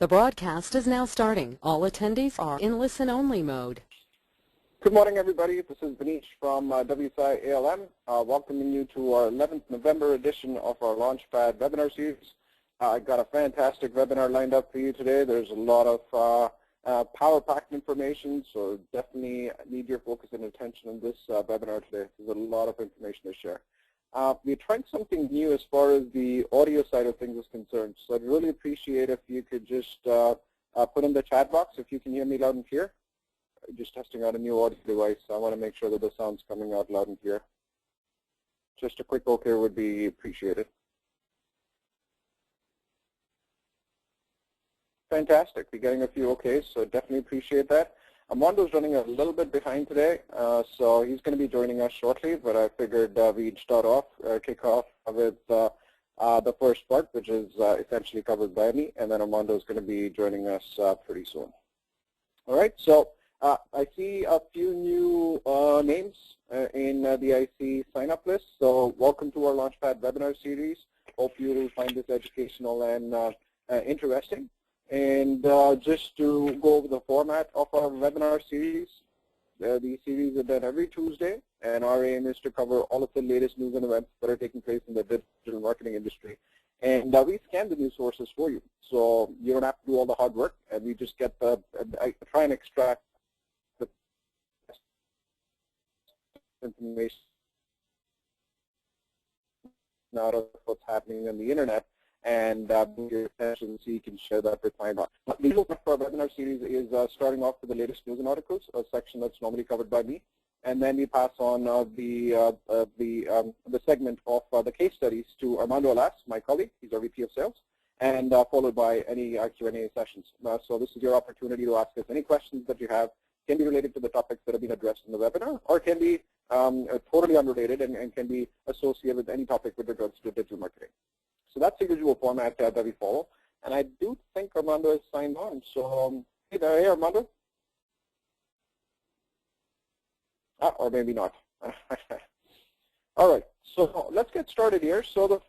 The broadcast is now starting. All attendees are in listen-only mode. Good morning, everybody. This is Benish from WSI ALM, welcoming you to our 11th November edition of our LaunchPad Webinar series. I got a fantastic webinar lined up for you today. There's a lot of power-packed information, so definitely need your focus and attention on this webinar today. There's a lot of information to share. We're trying something new as far as the audio side of things is concerned, so I'd really appreciate if you could just put in the chat box if you can hear me loud and clear. Just testing out a new audio device. I want to make sure that the sound's coming out loud and clear. Just a quick OK would be appreciated. Fantastic. We're getting a few OKs, so definitely appreciate that. Armando's running a little bit behind today, so he's going to be joining us shortly, but I figured we'd kick off with the first part, which is essentially covered by me, and then Armando's going to be joining us pretty soon. All right, so I see a few new names in the IC sign-up list, so welcome to our LaunchPad webinar series. Hope you will find this educational and interesting. And just to go over the format of our webinar series, the series are done every Tuesday, and our aim is to cover all of the latest news and events that are taking place in the digital marketing industry. And we scan the news sources for you, so you don't have to do all the hard work, and we just get I try and extract the information out of what's happening on the internet, and bring your attention so you can share that with my box. The usual for our webinar series is starting off with the latest news and articles, a section that's normally covered by me, and then we pass on the segment of the case studies to Armando Alas, my colleague. He's our VP of Sales, and followed by any Q&A sessions. So this is your opportunity to ask us any questions that you have. Can be related to the topics that have been addressed in the webinar, or can be totally unrelated and can be associated with any topic with regards to digital marketing. So that's the usual format that we follow. And I do think Armando is signed on. So hey there, hey Armando. Or maybe not. All right, so let's get started here. So the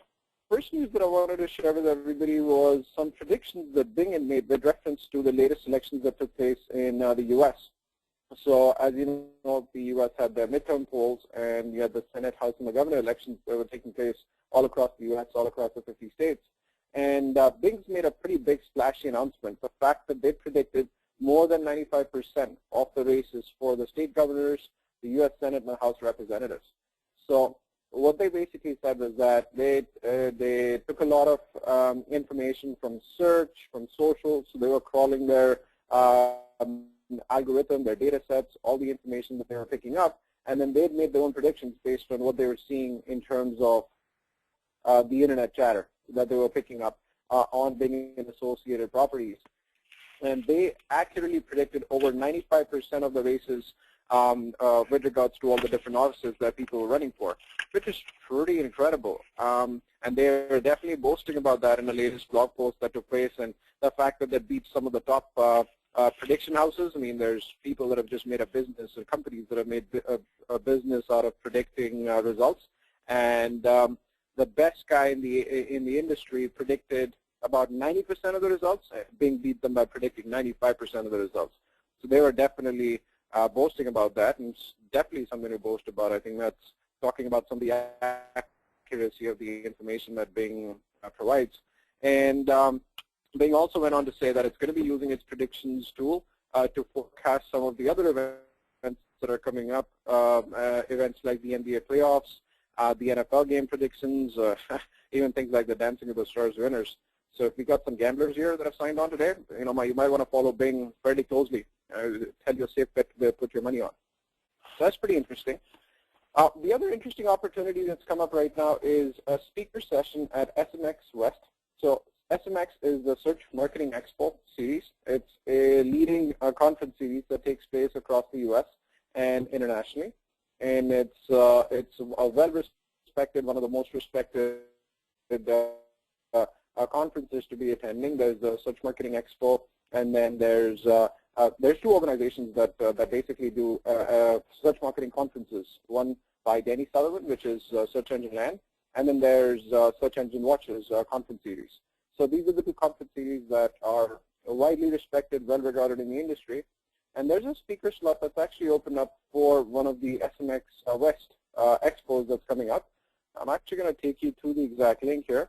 first news that I wanted to share with everybody was some predictions that Bing had made with reference to the latest elections that took place in the U.S. So as you know, the U.S. had their midterm polls, and you had the Senate, House, and the governor elections that were taking place all across the U.S., all across the 50 states. And Bing's made a pretty big splashy announcement, the fact that they predicted more than 95% of the races for the state governors, the U.S. Senate, and the House Representatives. So what they basically said was that they took a lot of information from search, from social, so they were crawling their algorithm, their data sets, all the information that they were picking up, and then they'd made their own predictions based on what they were seeing in terms of the internet chatter that they were picking up on Bing and associated properties. And they accurately predicted over 95% of the races with regards to all the different offices that people were running for, which is pretty incredible. And they're definitely boasting about that in the latest blog post that took place, and the fact that they beat some of the top prediction houses. I mean, there's people that have just made a business, or companies that have made a business out of predicting results. And the best guy in the industry predicted about 90% of the results. Bing beat them by predicting 95% of the results. So they were definitely boasting about that, and it's definitely something to boast about. I think that's talking about some of the accuracy of the information that Bing provides. And Bing also went on to say that it's going to be using its predictions tool to forecast some of the other events that are coming up, events like the NBA playoffs, the NFL game predictions, even things like the Dancing with the Stars winners. So if we got some gamblers here that have signed on today, you might want to follow Bing fairly closely. Tell you a safe bet to put your money on. So that's pretty interesting. The other interesting opportunity that's come up right now is a speaker session at SMX West. So SMX is the Search Marketing Expo series. It's a leading conference series that takes place across the U.S. and internationally, and it's a well-respected, one of the most respected conferences to be attending. There's the Search Marketing Expo, and then there's two organizations that basically do search marketing conferences. One by Danny Sullivan, which is Search Engine Land, and then there's Search Engine Watch's conference series. So these are the two conference series that are widely respected, well-regarded in the industry. And there's a speaker slot that's actually opened up for one of the SMX West expos that's coming up. I'm actually going to take you to the exact link here.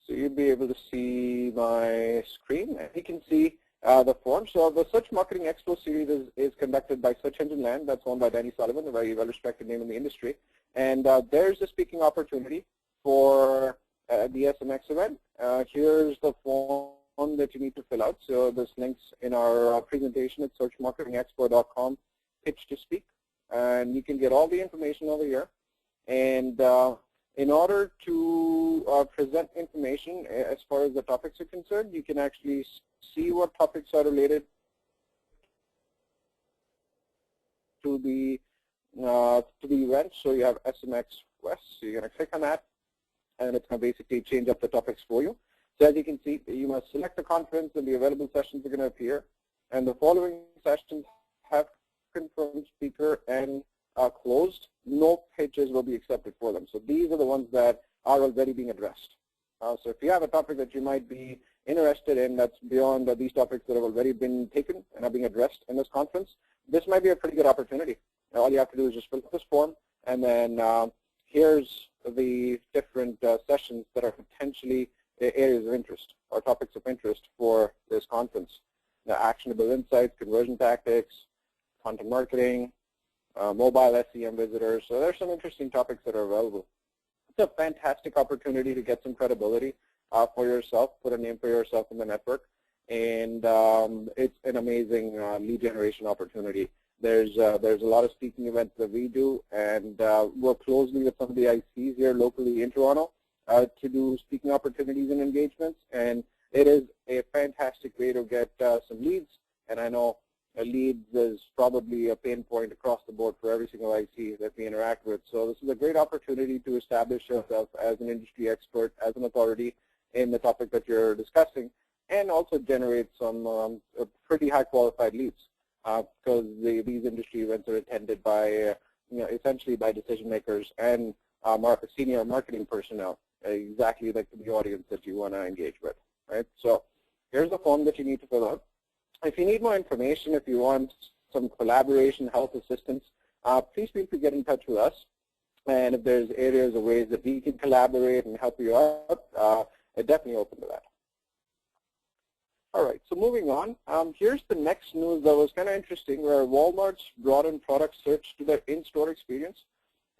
So you'll be able to see my screen, and you can see the form. So the Search Marketing Expo series is conducted by Search Engine Land. That's owned by Danny Sullivan, a very well-respected name in the industry. And there's a speaking opportunity for the SMX event. Here's the form that you need to fill out. So this link's in our presentation at searchmarketingexpo.com, pitch to speak. And you can get all the information over here. And in order to present information as far as the topics are concerned, you can actually see what topics are related to the event. So you have SMX West. So you're going to click on that, and it's going to basically change up the topics for you. So as you can see, you must select the conference, and the available sessions are going to appear. And the following sessions have confirmed speaker and closed. No pitches will be accepted for them. So these are the ones that are already being addressed. So if you have a topic that you might be interested in that's beyond these topics that have already been taken and are being addressed in this conference, this might be a pretty good opportunity. All you have to do is just fill out this form, and then here's the different sessions that are potentially areas of interest or topics of interest for this conference. The actionable insights, conversion tactics, content marketing, mobile SEM visitors. So there's some interesting topics that are available. It's a fantastic opportunity to get some credibility for yourself, put a name for yourself in the network, and it's an amazing lead generation opportunity. There's a lot of speaking events that we do, and work closely with some of the ICs here locally in Toronto to do speaking opportunities and engagements, and it is a fantastic way to get some leads. And I know leads is probably a pain point across the board for every single IC that we interact with. So this is a great opportunity to establish yourself as an industry expert, as an authority in the topic that you're discussing, and also generate some pretty high qualified leads, because these industry events are attended by, essentially by decision makers and senior marketing personnel, exactly like the audience that you want to engage with, right? So here's the form that you need to fill out. If you need more information, if you want some collaboration, help, assistance, please feel free to get in touch with us. And if there's areas or ways that we can collaborate and help you out, I'm definitely open to that. All right, so moving on, here's the next news that was kind of interesting, where Walmart's brought in product search to their in-store experience.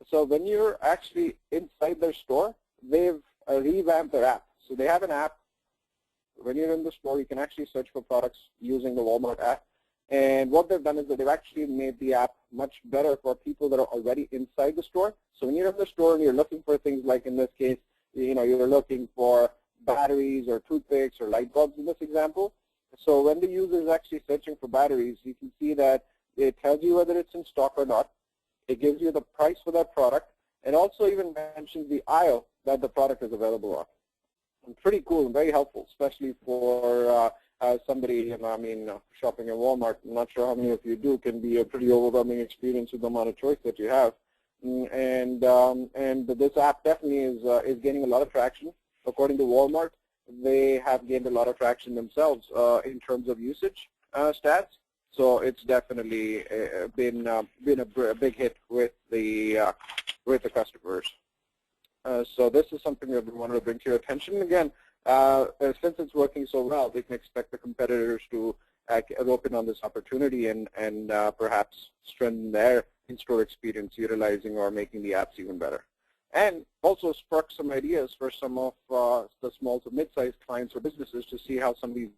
So when you're actually inside their store, they've revamped their app. So they have an app. When you're in the store, you can actually search for products using the Walmart app. And what they've done is that they've actually made the app much better for people that are already inside the store. So when you're in the store and you're looking for things like, in this case, you're looking for batteries or toothpicks or light bulbs in this example. So when the user is actually searching for batteries, you can see that it tells you whether it's in stock or not. It gives you the price for that product, and also even mentions the aisle that the product is available on. And pretty cool and very helpful, especially for somebody, shopping at Walmart. I'm not sure how many of you do. Can be a pretty overwhelming experience with the amount of choice that you have. And this app definitely is gaining a lot of traction. According to Walmart, they have gained a lot of traction themselves in terms of usage stats. So it's definitely been a big hit with the customers. So this is something that we wanted to bring to your attention. Again, since it's working so well, we can expect the competitors to open on this opportunity and perhaps strengthen their in-store experience, utilizing or making the apps even better. And also spark some ideas for some of the small to mid-sized clients or businesses to see how some of these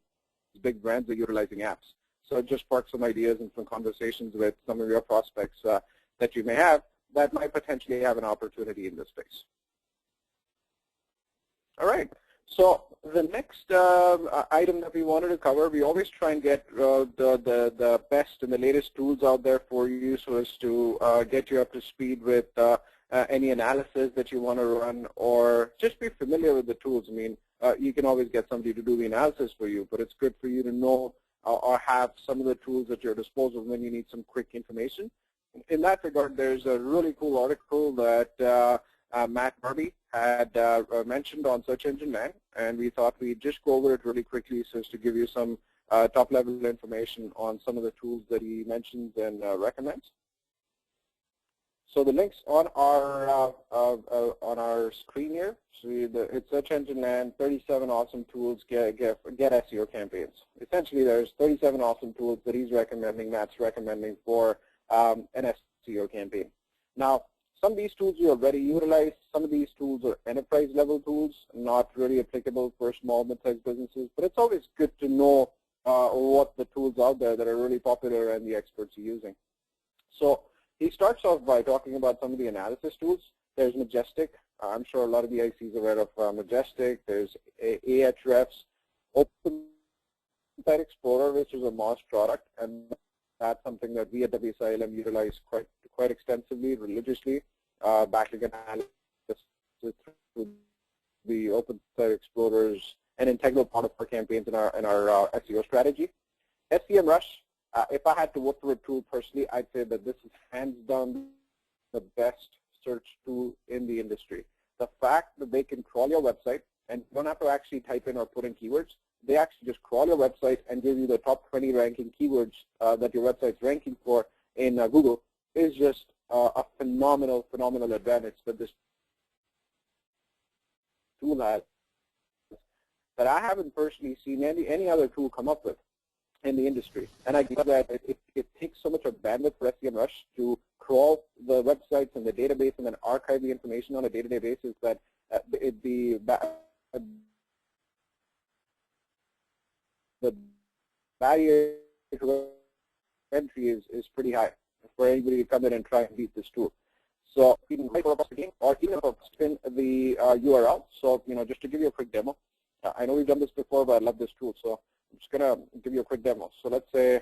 big brands are utilizing apps. So just spark some ideas and some conversations with some of your prospects that you may have that might potentially have an opportunity in this space. All right. So the next item that we wanted to cover, we always try and get the best and the latest tools out there for you, so as to get you up to speed with any analysis that you want to run, or just be familiar with the tools. I mean, you can always get somebody to do the analysis for you, but it's good for you to know or have some of the tools at your disposal when you need some quick information. In that regard, there's a really cool article that Matt Murby had mentioned on Search Engine Land, and we thought we'd just go over it really quickly so as to give you some top-level information on some of the tools that he mentions and recommends. So the links on our screen here. So it's Search Engine Land, 37 awesome tools get SEO campaigns. Essentially, there's 37 awesome tools that he's recommending, Matt's recommending for an SEO campaign. Now, some of these tools you already utilize. Some of these tools are enterprise-level tools, not really applicable for small, mid-sized businesses. But it's always good to know what the tools out there that are really popular and the experts are using. So he starts off by talking about some of the analysis tools. There's Majestic. I'm sure a lot of the ICs are aware of Majestic. There's Ahrefs, Open Site Explorer, which is a Moz product, and that's something that we at WSI ALM utilize quite extensively, religiously. Backlink analysis through the Open Site Explorers, an integral part of our campaigns in our SEO strategy. SEMrush. If I had to vote for a tool personally, I'd say that this is hands down the best search tool in the industry. The fact that they can crawl your website and you don't have to actually type in or put in keywords, they actually just crawl your website and give you the top 20 ranking keywords that your website's ranking for in Google is just a phenomenal advantage that this tool has that I haven't personally seen any other tool come up with in the industry. And I get that it takes so much of bandwidth for SEMrush to crawl the websites and the database and then archive the information on a day-to-day basis that the barrier to entry is pretty high for anybody to come in and try and beat this tool. So you can write up the game or even spin the URL. So just to give you a quick demo. I know we've done this before, but I love this tool. So I'm just going to give you a quick demo. So let's say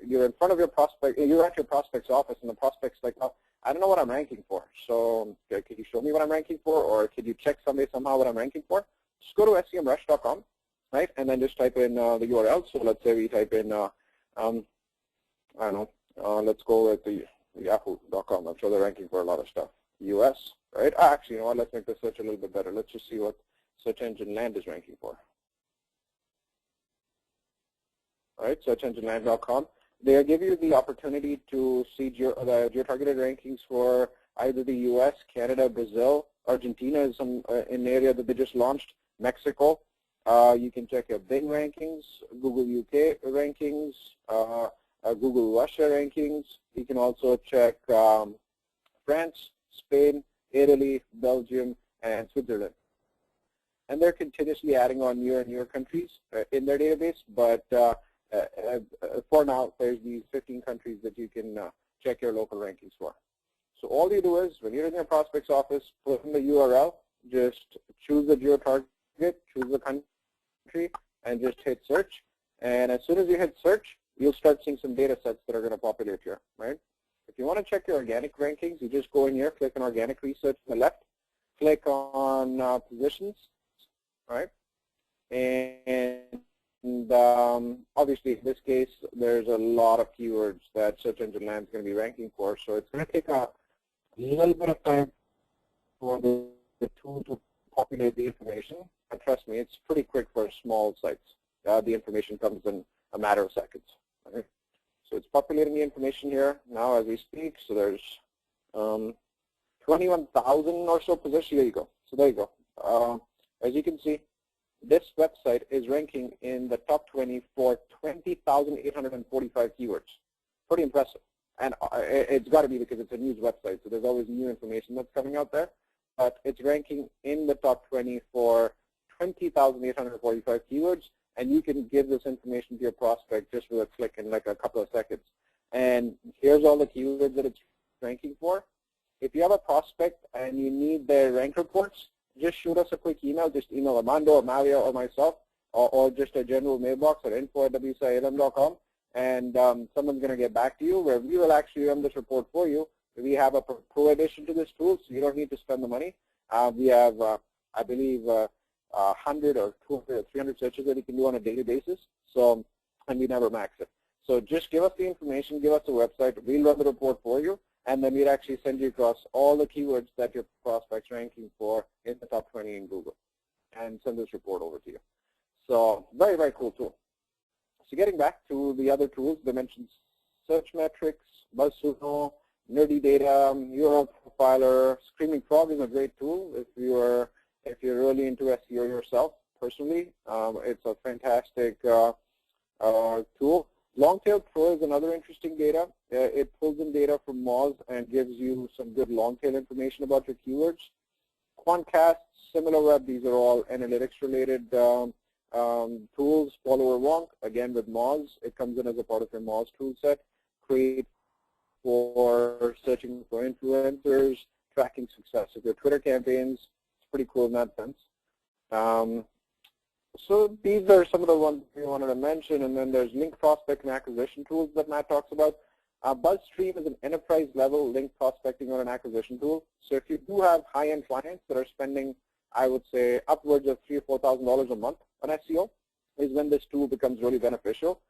you're in front of your prospect, you're at your prospect's office, and the prospect's like, oh, I don't know what I'm ranking for. So could you show me what I'm ranking for, or could you check somehow what I'm ranking for? Just go to semrush.com, right, and then just type in the URL. So let's say we type in, I don't know, let's go with the yahoo.com. I'm sure they're ranking for a lot of stuff. US, right? Actually, you know what? Let's make the search a little bit better. Let's just see what Search Engine Land is ranking for. All right, searchengineland.com. They give you the opportunity to see geo-targeted rankings for either the U.S., Canada, Brazil, Argentina is an area that they just launched, Mexico. You can check your Bing rankings, Google UK rankings, Google Russia rankings. You can also check France, Spain, Italy, Belgium, and Switzerland. And they're continuously adding on newer and newer countries in their database, but for now, there's these 15 countries that you can check your local rankings for. So all you do is, when you're in your prospect's office, put in the URL, just choose the geo-target, choose the country, and just hit search. And as soon as you hit search, you'll start seeing some data sets that are going to populate here, right? If you want to check your organic rankings, you just go in here, click on organic research on the left, click on positions, right? And obviously, in this case, there's a lot of keywords that Search Engine Land is going to be ranking for, so it's going to take a little bit of time for the tool to populate the information. But trust me, it's pretty quick for small sites. The information comes in a matter of seconds. Okay? So it's populating the information here now as we speak. So there's 21,000 or so positions. There you go. So there you go. As you can see, this website is ranking in the top 20 for 20,845 keywords. Pretty impressive. And it's got to be because it's a news website, so there's always new information that's coming out there. But it's ranking in the top 20 for 20,845 keywords, and you can give this information to your prospect just with a click in like a couple of seconds. And here's all the keywords that it's ranking for. If you have a prospect and you need their rank reports, just shoot us a quick email. Just email Armando or Mario or myself, or just a general mailbox at info@wsialm.com, and someone's going to get back to you, where we will actually run this report for you. We have a pro addition to this tool, so you don't need to spend the money. We have, I believe, 100 or 200 or 300 searches that you can do on a daily basis, so, and we never max it. So just give us the information, give us the website, we'll run the report for you, and then we'd actually send you across all the keywords that your prospect's ranking for in the top 20 in Google, and send this report over to you. So very, very cool tool. So getting back to the other tools, they mentioned search metrics, BuzzSumo, Nerdy Data, Euro Profiler. Screaming Frog is a great tool if you're really into SEO yourself. Personally, it's a fantastic tool. Longtail Pro is another interesting data. It pulls in data from Moz and gives you some good long-tail information about your keywords. Quantcast, SimilarWeb, these are all analytics-related tools. Follower Wonk, again with Moz, it comes in as a part of your Moz tool set. Create for searching for influencers, tracking success of your Twitter campaigns. It's pretty cool in that sense. So these are some of the ones we wanted to mention, and then there's link prospect and acquisition tools that Matt talks about. BuzzStream is an enterprise-level link prospecting or an acquisition tool. So if you do have high-end clients that are spending, I would say, upwards of $3,000 or $4,000 a month on SEO, is when this tool becomes really beneficial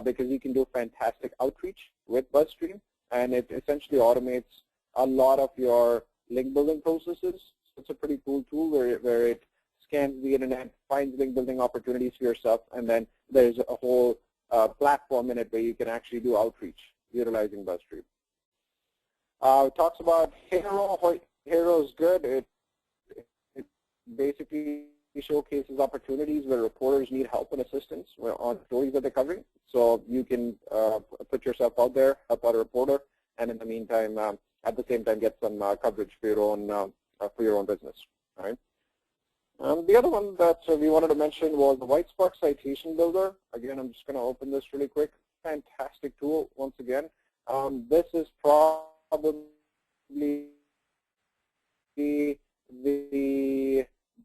because you can do fantastic outreach with BuzzStream, and it essentially automates a lot of your link building processes. So it's a pretty cool tool where it scans the internet, finds link building opportunities for yourself, and then there's a whole platform in it where you can actually do outreach utilizing BuzzStream. It talks about Hero. Hero is good. It basically showcases opportunities where reporters need help and assistance on stories that they're covering. So you can put yourself out there, help out a reporter, and in the meantime, at the same time, get some coverage for your own business. All right. The other one that we wanted to mention was the WhiteSpark Citation Builder. Again, I'm just going to open this really quick. Fantastic tool once again. This is probably the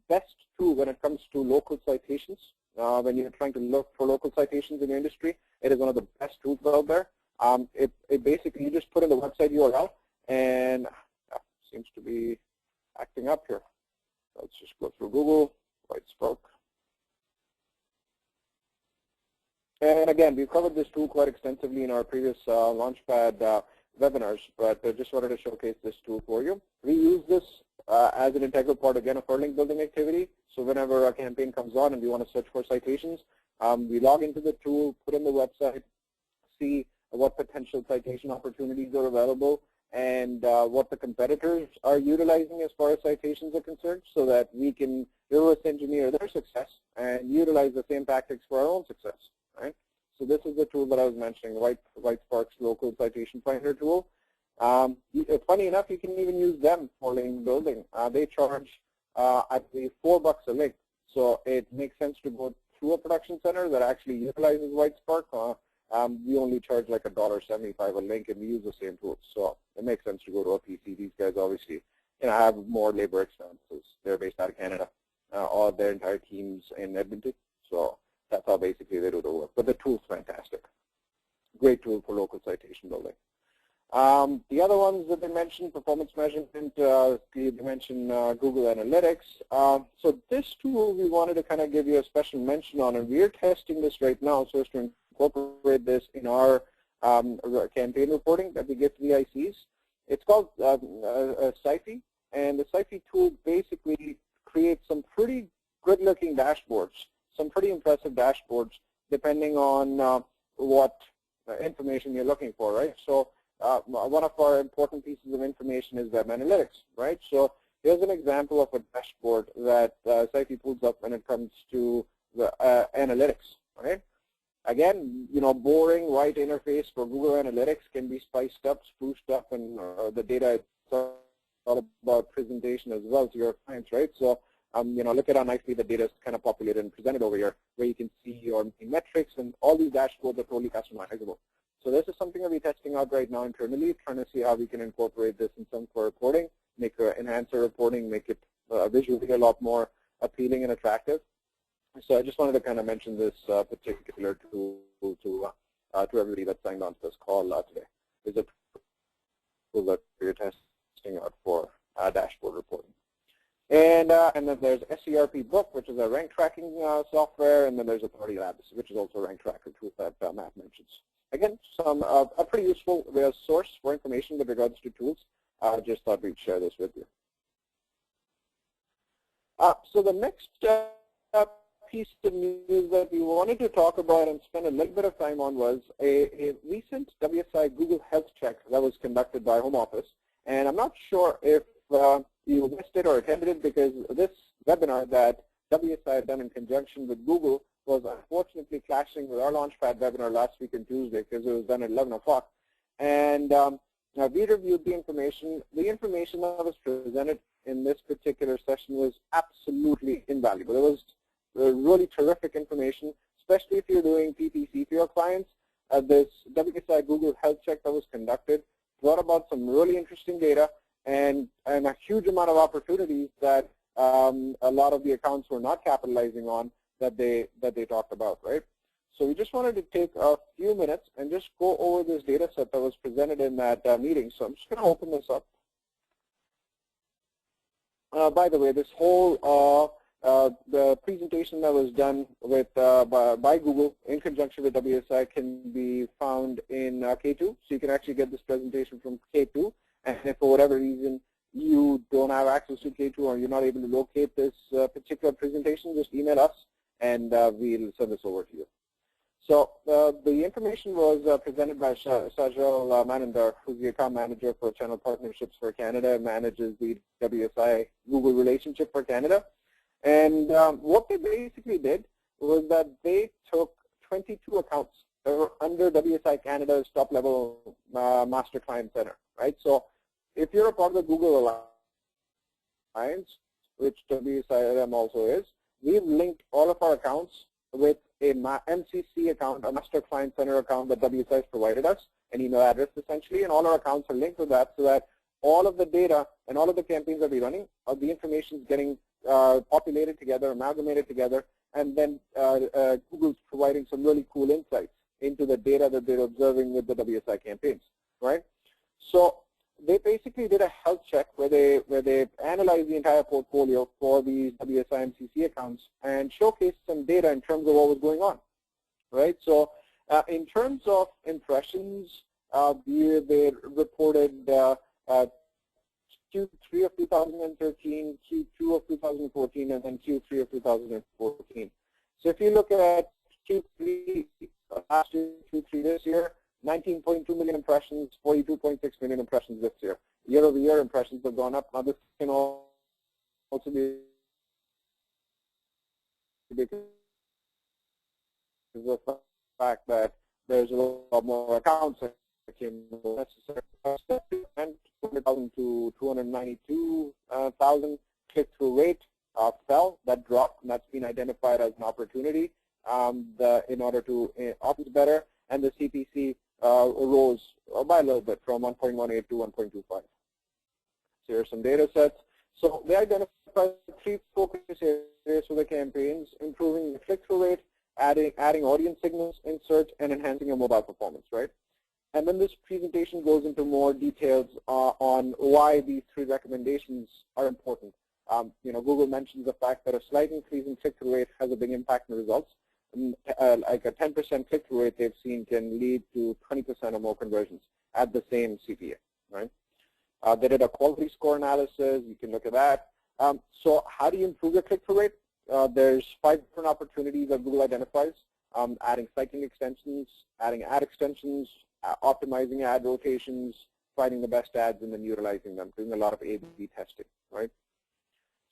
best tool when it comes to local citations. When you're trying to look for local citations in your industry, it is one of the best tools out there. It basically, you just put in the website URL, and seems to be acting up here. Let's just go through Google, WhiteSpark. And again, we've covered this tool quite extensively in our previous LaunchPad webinars, but I just wanted to showcase this tool for you. We use this as an integral part, again, of our link building activity. So whenever a campaign comes on and we want to search for citations, we log into the tool, put in the website, see what potential citation opportunities are available, and what the competitors are utilizing as far as citations are concerned, so that we can reverse engineer their success and utilize the same tactics for our own success. Right? So this is the tool that I was mentioning, WhiteSpark's local citation finder tool. Funny enough, you can even use them for link building. They charge, I believe, $4 a link. So it makes sense to go through a production center that actually utilizes WhiteSpark. We only charge like $1.75 a link, and we use the same tools. So it makes sense to go to a PC. These guys obviously, have more labor expenses. They're based out of Canada. All their entire teams in Edmonton. So that's how basically they do the work. But the tool's fantastic. Great tool for local citation building. The other ones that they mentioned, performance measurement, they mentioned Google Analytics. So this tool we wanted to kind of give you a special mention on, and we're testing this right now so as to incorporate this in our campaign reporting that we give to the ICs. It's called Siphy, and the Siphy tool basically creates some pretty good-looking dashboards, some pretty impressive dashboards, depending on what information you're looking for, right? So one of our important pieces of information is web analytics, right? So here's an example of a dashboard that Siphy pulls up when it comes to the analytics, right? Again, boring white interface for Google Analytics can be spiced up, spruced up, and the data is all about presentation as well to your clients, right? So, look at how nicely the data is kind of populated and presented over here, where you can see your metrics, and all these dashboards are totally customizable. So this is something that we're testing out right now internally, trying to see how we can incorporate this in some for reporting, enhance our reporting, make it visually a lot more appealing and attractive. So I just wanted to kind of mention this particular tool to everybody that signed on to this call today. It's a tool that we're testing out for dashboard reporting. And then there's SERP Book, which is a rank tracking software, and then there's Authority Labs, which is also a rank tracker tool that Matt mentions. again, a pretty useful source for information with regards to tools. Just thought we'd share this with you. So the next piece of news that we wanted to talk about and spend a little bit of time on was a recent WSI Google Health Check that was conducted by Home Office. And I'm not sure if you missed it or attended it, because this webinar that WSI had done in conjunction with Google was unfortunately clashing with our LaunchPad webinar last week on Tuesday, because it was done at 11 o'clock. And we reviewed the information. The information that was presented in this particular session was absolutely invaluable. It was really terrific information, especially if you're doing PPC for your clients. This WSI Google Health Check that was conducted brought about some really interesting data and a huge amount of opportunities that a lot of the accounts were not capitalizing on that they talked about, right? So we just wanted to take a few minutes and just go over this data set that was presented in that meeting. So I'm just going to open this up. By the way, this whole the presentation that was done with by Google in conjunction with WSI can be found in K2. So you can actually get this presentation from K2. And if for whatever reason you don't have access to K2 or you're not able to locate this particular presentation, just email us and we'll send this over to you. So the information was presented by Sajal Manandar, who's the account manager for Channel Partnerships for Canada, and manages the WSI Google relationship for Canada. And what they basically did was that they took 22 accounts that were under WSI Canada's top-level master client center, right? So if you're a part of the Google Alliance, which WSI ALM also is, we've linked all of our accounts with a MCC account, a master client center account that WSI has provided us, an email address essentially, and all our accounts are linked with that, so that all of the data and all of the campaigns that we're running, the information is getting populated together, amalgamated together, and then Google's providing some really cool insights into the data that they're observing with the WSI campaigns, right? So they basically did a health check where they analyzed the entire portfolio for these WSI MCC accounts and showcased some data in terms of what was going on, right? So in terms of impressions, they reported Q3 of 2013, Q2 of 2014, and then Q3 of 2014. So if you look at Q3 last year, Q3 this year, 19.2 million impressions, 42.6 million impressions this year. Year-over-year impressions have gone up. Now this can also be because of the fact that there's a lot more accounts that came necessary. 200,000 to 292,000 click-through rate fell. That dropped, and that's been identified as an opportunity in order to opt better. And the CPC rose by a little bit from 1.18 to 1.25. So here are some data sets. So they identified 3 focus areas for the campaigns: improving the click-through rate, adding audience signals in search, and enhancing your mobile performance, right? And then this presentation goes into more details on why these 3 recommendations are important. Google mentions the fact that a slight increase in click-through rate has a big impact on the results. Like a 10% click-through rate they've seen can lead to 20% or more conversions at the same CPA, right? They did a quality score analysis. You can look at that. So how do you improve your click-through rate? There's 5 different opportunities that Google identifies: adding cycling extensions, adding ad extensions, optimizing ad rotations, finding the best ads, and then utilizing them, doing a lot of A/B testing, right?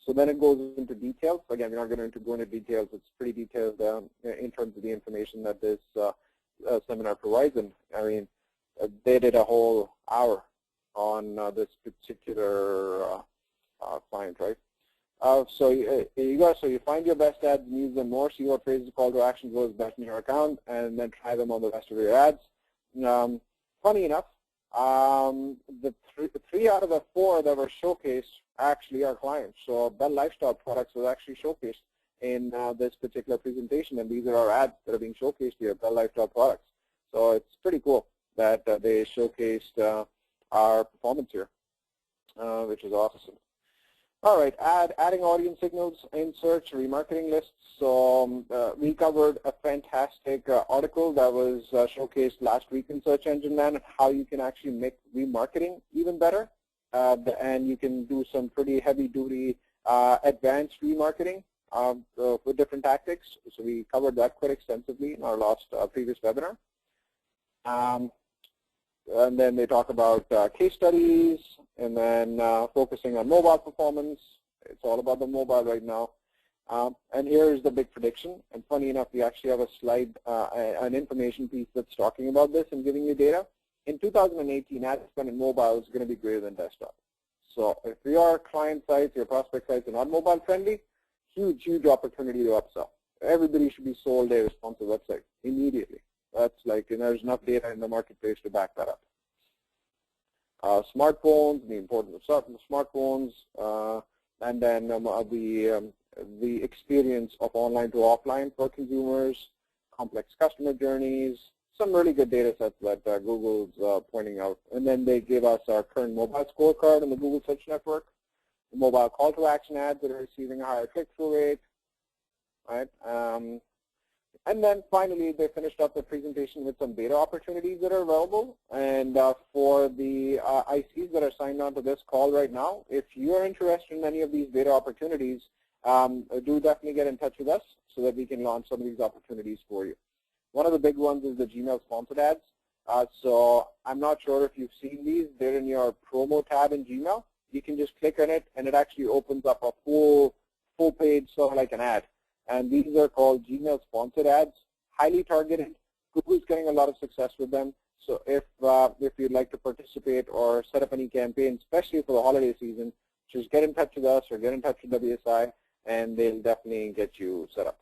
So then it goes into details. Again, we're not going to go into details. It's pretty detailed in terms of the information that this seminar provides. And I mean, they did a whole hour on this particular client, right? So you find your best ads and use them more. See what phrases, call to action goes best in your account, and then try them on the rest of your ads. Funny enough, the 3 out of the 4 that were showcased actually are clients. So Bell Lifestyle Products was actually showcased in this particular presentation, and these are our ads that are being showcased here, Bell Lifestyle Products. So it's pretty cool that they showcased our performance here, which is awesome. All right, adding audience signals in search, remarketing lists. So we covered a fantastic article that was showcased last week in Search Engine Land, how you can actually make remarketing even better. And you can do some pretty heavy-duty advanced remarketing with different tactics. So we covered that quite extensively in our last previous webinar. And then they talk about case studies, and then focusing on mobile performance. It's all about the mobile right now. And here's the big prediction. And funny enough, we actually have a slide, an information piece that's talking about this and giving you data. In 2018, ad spend in mobile is going to be greater than desktop. So if your client sites, your prospect sites are not mobile friendly, huge, huge opportunity to upsell. Everybody should be sold a responsive website immediately. That's like, and there's enough data in the marketplace to back that up. Smartphones, the importance of smartphones, and then the experience of online to offline for consumers, complex customer journeys, some really good data sets that Google's pointing out. And then they give us our current mobile scorecard in the Google Search Network, the mobile call to action ads that are receiving a higher click-through rate, right? And then finally, they finished up the presentation with some beta opportunities that are available. And for the ICs that are signed on to this call right now, if you're interested in any of these beta opportunities, do definitely get in touch with us so that we can launch some of these opportunities for you. One of the big ones is the Gmail sponsored ads. So I'm not sure if you've seen these. They're in your promo tab in Gmail. You can just click on it, and it actually opens up a full page, sort of like an ad. And these are called Gmail sponsored ads, highly targeted. Google's getting a lot of success with them. So if you'd like to participate or set up any campaign, especially for the holiday season, just get in touch with us or get in touch with WSI, and they'll definitely get you set up.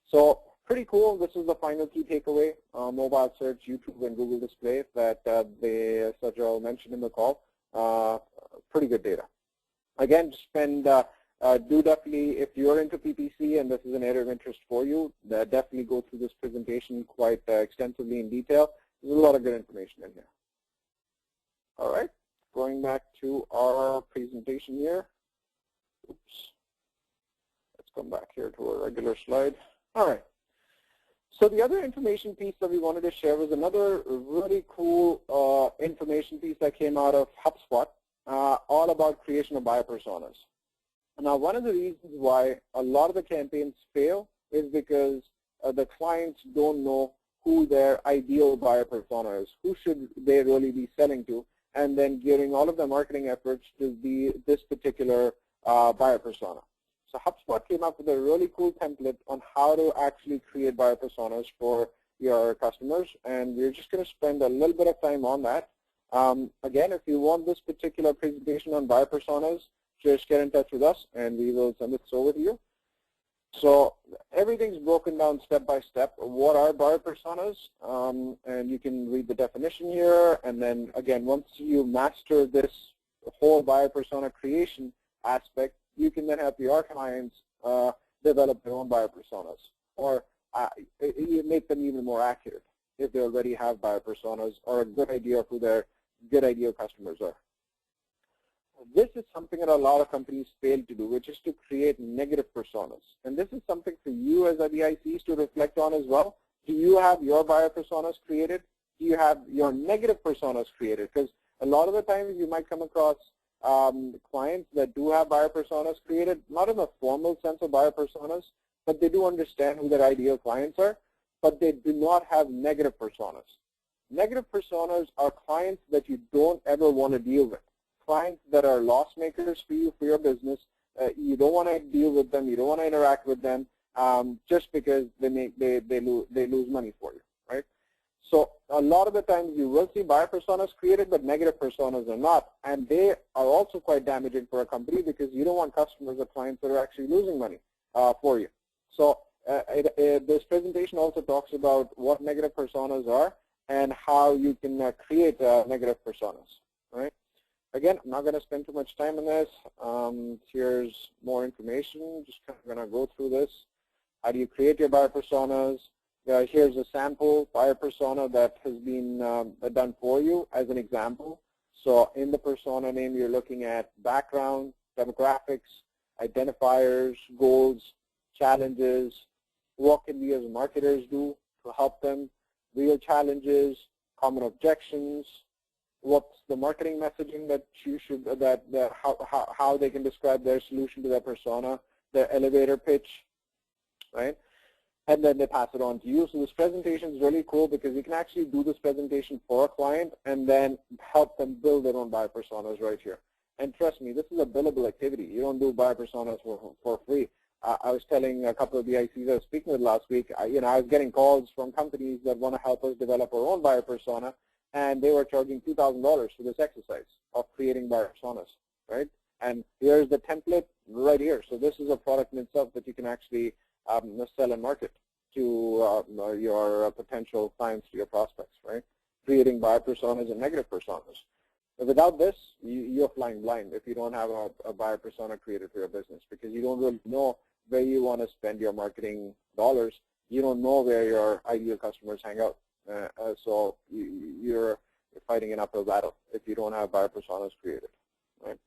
So pretty cool. This is the final key takeaway: mobile search, YouTube, and Google Display that Sajal mentioned in the call. Pretty good data. Again, spend. Do definitely, if you're into PPC and this is an area of interest for you, definitely go through this presentation quite extensively in detail. There's a lot of good information in here. All right, going back to our presentation here. Oops. Let's come back here to our regular slide. All right. So the other information piece that we wanted to share was another really cool information piece that came out of HubSpot, all about creation of buyer personas. Now, one of the reasons why a lot of the campaigns fail is because the clients don't know who their ideal buyer persona is, who should they really be selling to, and then gearing all of their marketing efforts to this particular buyer persona. So HubSpot came up with a really cool template on how to actually create buyer personas for your customers, and we're just going to spend a little bit of time on that. Again, if you want this particular presentation on buyer personas, just get in touch with us, and we will send it over to you. So everything's broken down step by step. What are buyer personas? And you can read the definition here. And then, again, once you master this whole buyer persona creation aspect, you can then help your clients develop their own buyer personas, or you make them even more accurate if they already have buyer personas or a good idea of who their good ideal customers are. This is something that a lot of companies fail to do, which is to create negative personas. And this is something for you as ICs to reflect on as well. Do you have your buyer personas created? Do you have your negative personas created? Because a lot of the times you might come across clients that do have buyer personas created, not in a formal sense of buyer personas, but they do understand who their ideal clients are, but they do not have negative personas. Negative personas are clients that you don't ever want to deal with. Clients that are loss makers for you, for your business. You don't want to deal with them. You don't want to interact with them just because they lose money for you, right? So a lot of the times you will see buyer personas created, but negative personas are not, and they are also quite damaging for a company because you don't want customers or clients that are actually losing money for you. So this presentation also talks about what negative personas are and how you can create negative personas, right? Again, I'm not going to spend too much time on this. Here's more information. Just kind of going to go through this. How do you create your buyer personas? Here's a sample buyer persona that has been done for you as an example. So in the persona name, you're looking at background, demographics, identifiers, goals, challenges, what can we as marketers do to help them, real challenges, common objections, what's the marketing messaging that you should, how they can describe their solution to their persona, their elevator pitch, right? And then they pass it on to you. So this presentation is really cool because you can actually do this presentation for a client and then help them build their own buyer personas right here. And trust me, this is a billable activity. You don't do buyer personas for free. I was telling a couple of the ICs I was speaking with last week, I was getting calls from companies that want to help us develop our own buyer persona, and they were charging $2,000 for this exercise of creating buyer personas, right? And here's the template right here. So this is a product in itself that you can actually sell and market to your potential clients, to your prospects, right? Creating buyer personas and negative personas. But without this, you're flying blind if you don't have a buyer persona created for your business, because you don't really know where you want to spend your marketing dollars. You don't know where your ideal customers hang out. So you're fighting an uphill battle if you don't have buyer personas created, right?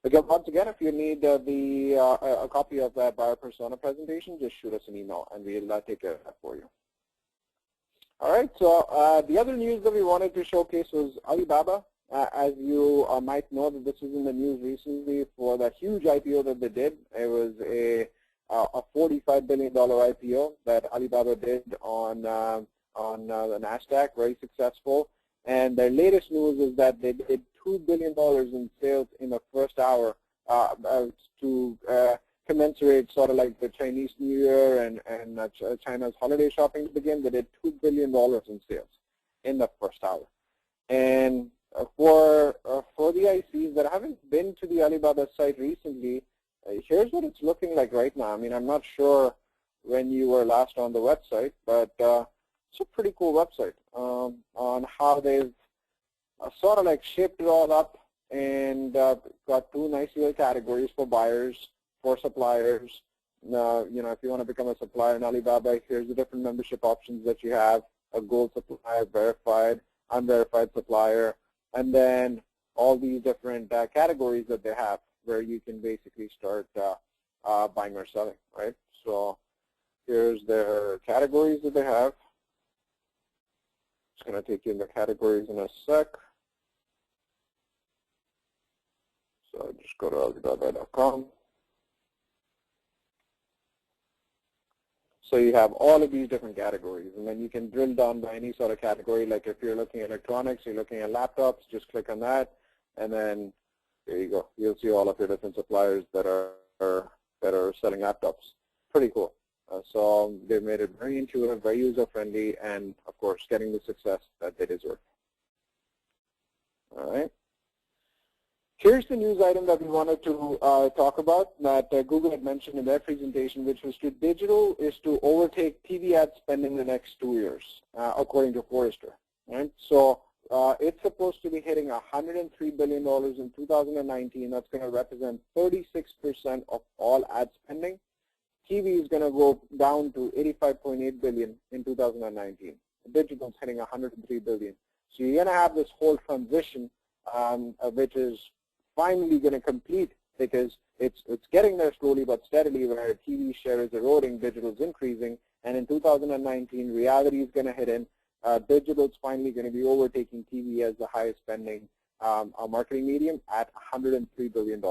Again, once again, if you need a copy of that buyer persona presentation, just shoot us an email and we'll take care of that for you. All right, so the other news that we wanted to showcase was Alibaba. As you might know, that this was in the news recently for the huge IPO that they did. It was a $45 billion IPO that Alibaba did on the NASDAQ, very successful. And their latest news is that they did $2 billion in sales in the first hour to commensurate sort of like the Chinese New Year and China's holiday shopping begin. They did $2 billion in sales in the first hour. And for the ICs that haven't been to the Alibaba site recently, here's what it's looking like right now. I mean, I'm not sure when you were last on the website, but it's a pretty cool website on how they've sort of like shaped it all up and got two nice little categories for buyers, for suppliers. You know, if you want to become a supplier in Alibaba, here's the different membership options that you have: a gold supplier, verified, unverified supplier, and then all these different categories that they have where you can basically start buying or selling, right? So here's their categories that they have. It's going to take you in the categories in a sec. So just go to Alibaba.com. So you have all of these different categories, and then you can drill down by any sort of category. Like if you're looking at electronics, you're looking at laptops, just click on that, and then there you go. You'll see all of your different suppliers that are selling laptops. Pretty cool. So they've made it very intuitive, very user-friendly, and of course, getting the success that they deserve. All right. Here's the news item that we wanted to talk about that Google had mentioned in their presentation, which was digital is to overtake TV ad spending in the next 2 years, according to Forrester. Right? So it's supposed to be hitting $103 billion in 2019. That's going to represent 36% of all ad spending. TV is going to go down to $85.8 billion in 2019. Digital is hitting $103 billion. So you're going to have this whole transition, which is finally going to complete, because it's getting there slowly but steadily, where TV share is eroding, digital is increasing, and in 2019, reality is going to hit in. Digital is finally going to be overtaking TV as the highest spending marketing medium at $103 billion.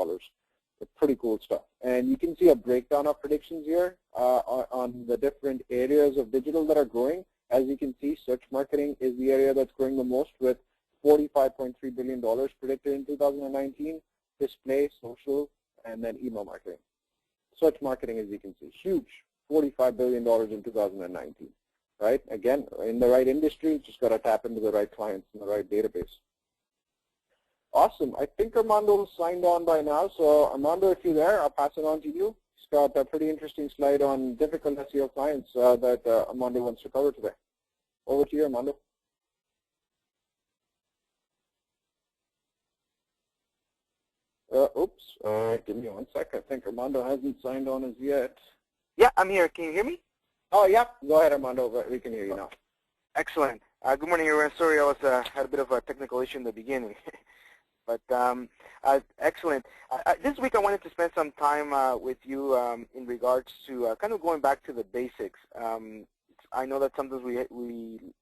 It's pretty cool stuff. And you can see a breakdown of predictions here on the different areas of digital that are growing. As you can see, search marketing is the area that's growing the most, with $45.3 billion predicted in 2019, display, social, and then email marketing. Search marketing, as you can see, huge, $45 billion in 2019, right? Again, in the right industry, just got to tap into the right clients and the right database. Awesome. I think Armando is signed on by now. So Armando, if you're there, I'll pass it on to you. He's got a pretty interesting slide on difficult SEO clients that Armando wants to cover today. Over to you, Armando. Give me 1 sec. I think Armando hasn't signed on as yet. Yeah, I'm here. Can you hear me? Oh, yeah. Go ahead, Armando. We can hear you now. Excellent. Good morning, everyone. Sorry, I had a bit of a technical issue in the beginning. But excellent. This week I wanted to spend some time with you in regards to kind of going back to the basics. I know that sometimes we